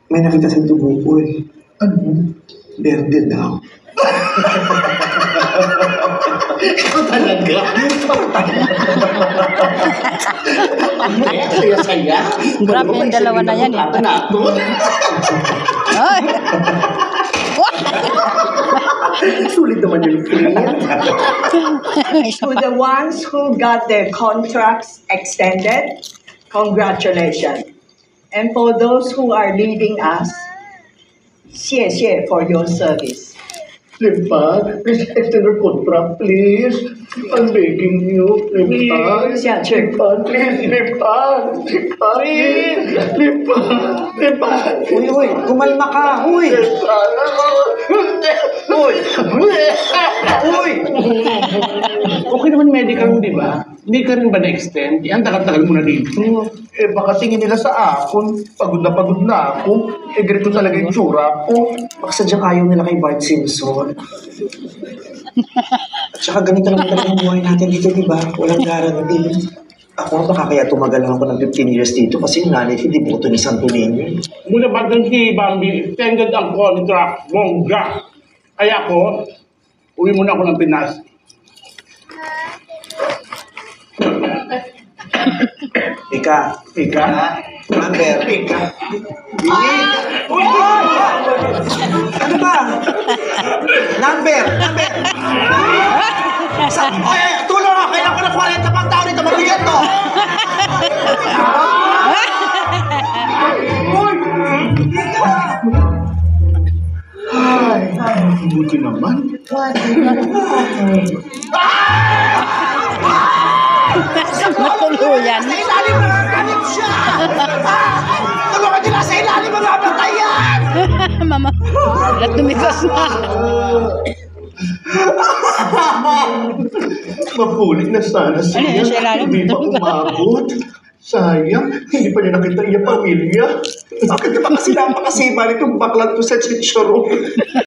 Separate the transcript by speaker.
Speaker 1: May nakita sa tubo ko eh.
Speaker 2: Ano?
Speaker 1: Berde daw.
Speaker 2: Ikaw talaga? Saya-saya.
Speaker 3: Grabe yung dalawa na yan eh. Ay!
Speaker 1: Sulit naman yung client.
Speaker 4: To the ones who got their contracts extended, congratulations. And for those who are leaving us, 谢谢 for your service.
Speaker 2: Limpan, please extend your contract, please. I'm begging you, Limpan. Limpan, please, Limpan. Limpan, please. Limpan, Limpan.
Speaker 1: Uy, kumalma ka. Uy! Uy! Uy!
Speaker 5: Okay naman medical mo, di ba? Hindi ka rin ba na-extend? Yan, tagal-tagal mo na dito.
Speaker 2: Eh, baka tingin nila sa akin. Pagod na ako. Eh, ganito talaga yung tsura ko.
Speaker 1: Baka sadyang ayaw nila kay Bart Simpson. At saka ganito naman talaga ang buhay natin dito, di ba? Walang guarantee. Ako baka kaya tumagal lang ako ng 15 years dito kasi yung nanay ko, di boto ni Santo Niño.
Speaker 5: Mula ba doon si Bambi, extended ang contract, bongga. Kaya ako, uwi muna ako ng Pinas.
Speaker 1: Ika. Number. Ika. Ano ba? Number. Tulong ako. Kailangan ko na 40 pang tao nito. Mabigat to.
Speaker 2: Ay, buti naman.
Speaker 3: Matuluyan.
Speaker 1: Sa ilalim mga ganit siya! Tulungan nila sa ilalim mga batayan!
Speaker 3: Mama, lahat tumigas na.
Speaker 2: Mapulik na sana siya.
Speaker 3: Ano yun, sa ilalim?
Speaker 2: Hindi pa umabot. Sayang, hindi pa niya nakita iyang pamilya.
Speaker 1: Bakit ba kasi napakasiba nitong baklang to sa chicharo?